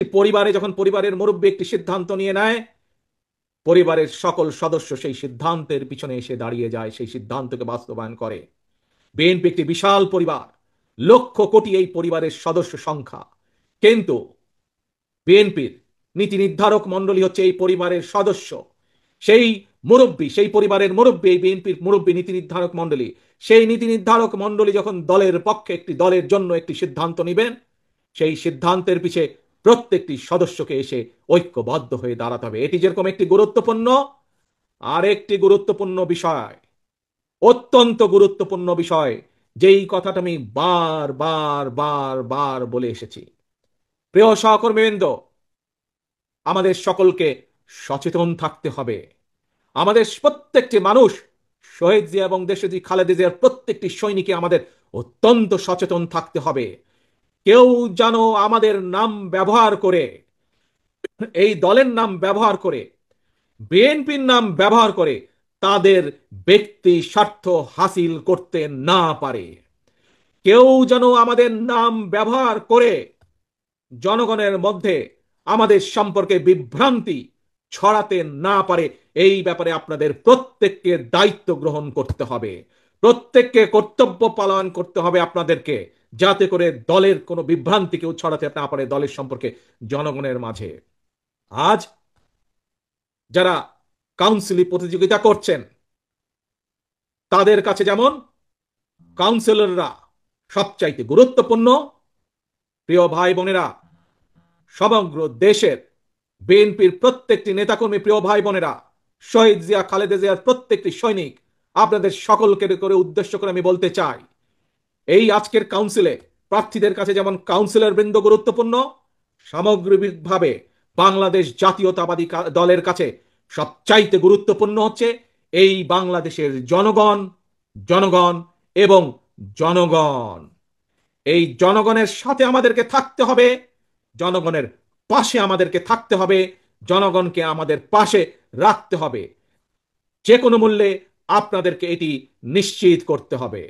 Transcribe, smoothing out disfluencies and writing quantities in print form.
পরিবারে যখন পরিবারের মুরব্বী একটি সিদ্ধান্ত নিয়ে নেয়, পরিবারের সকল সদস্য সেই সিদ্ধান্তের পিছনে এসে দাঁড়িয়ে যায়, সেই সিদ্ধান্তকে বাস্তবায়ন করে। বিএনপি একটি বিশাল পরিবার, লক্ষ কোটি এই পরিবারের সদস্য সংখ্যা, কিন্তু বিএনপির নীতি নির্ধারক মন্ডলী হচ্ছে এই পরিবারের সদস্য। সেই মুরব্বী, সেই পরিবারের মুরব্বী, এই বিএনপির মুরব্বী নীতি নির্ধারক মন্ডলী, সেই নীতি নির্ধারক মন্ডলী যখন দলের পক্ষে একটি দলের জন্য একটি সিদ্ধান্ত নেবেন, সেই সিদ্ধান্তের পিছে প্রত্যেকটি সদস্যকে এসে ঐক্যবদ্ধ হয়ে দাঁড়াতে হবে। এটি যেরকম একটি গুরুত্বপূর্ণ, আরেকটি গুরুত্বপূর্ণ বিষয়, অত্যন্ত গুরুত্বপূর্ণ বিষয়, যেই কথাটা আমি বার বার বার বার বলে এসেছি। প্রিয় সহকর্মীবৃন্দ, আমাদের সকলকে সচেতন থাকতে হবে। আমাদের প্রত্যেকটি মানুষ, শহীদ জিয়া এবং দেশনেত্রী খালেদা জিয়ার প্রত্যেকটি সৈনিকে আমাদের অত্যন্ত সচেতন থাকতে হবে। কেউ যেন আমাদের নাম ব্যবহার করে, এই দলের নাম ব্যবহার করে, বিএনপির নাম ব্যবহার করে তাদের ব্যক্তি স্বার্থ হাসিল করতে না পারে। কেউ যেন আমাদের নাম ব্যবহার করে জনগণের মধ্যে আমাদের সম্পর্কে বিভ্রান্তি ছড়াতে না পারে। এই ব্যাপারে আপনাদের প্রত্যেককে দায়িত্ব গ্রহণ করতে হবে, প্রত্যেককে কর্তব্য পালন করতে হবে আপনাদেরকে, যাতে করে দলের কোনো বিভ্রান্তি কেউ ছড়াতে না পারে দলের সম্পর্কে জনগণের মাঝে। আজ যারা কাউন্সিলে প্রতিযোগিতা করছেন, তাদের কাছে যেমন কাউন্সিলররা সবচাইতে গুরুত্বপূর্ণ, প্রিয় ভাই বোনেরা, সমগ্র দেশের বিএনপির প্রত্যেকটি নেতাকর্মী, প্রিয় ভাই বোনেরা, শহীদ জিয়া খালেদা জিয়ার প্রত্যেকটি সৈনিক, আপনাদের সকলকে করে উদ্দেশ্য করে আমি বলতে চাই, এই আজকের কাউন্সিলে প্রার্থীদের কাছে যেমন কাউন্সিলর বৃন্দ গুরুত্বপূর্ণ, সামগ্রিকভাবে বাংলাদেশ জাতীয়তাবাদী দলের কাছে সবচাইতে গুরুত্বপূর্ণ হচ্ছে এই বাংলাদেশের জনগণ, জনগণ এবং জনগণ। এই জনগণের সাথে আমাদেরকে থাকতে হবে, জনগণের পাশে আমাদেরকে থাকতে হবে, জনগণকে আমাদের পাশে রাখতে হবে। যে কোনো মূল্যে আপনাদেরকে এটি নিশ্চিত করতে হবে।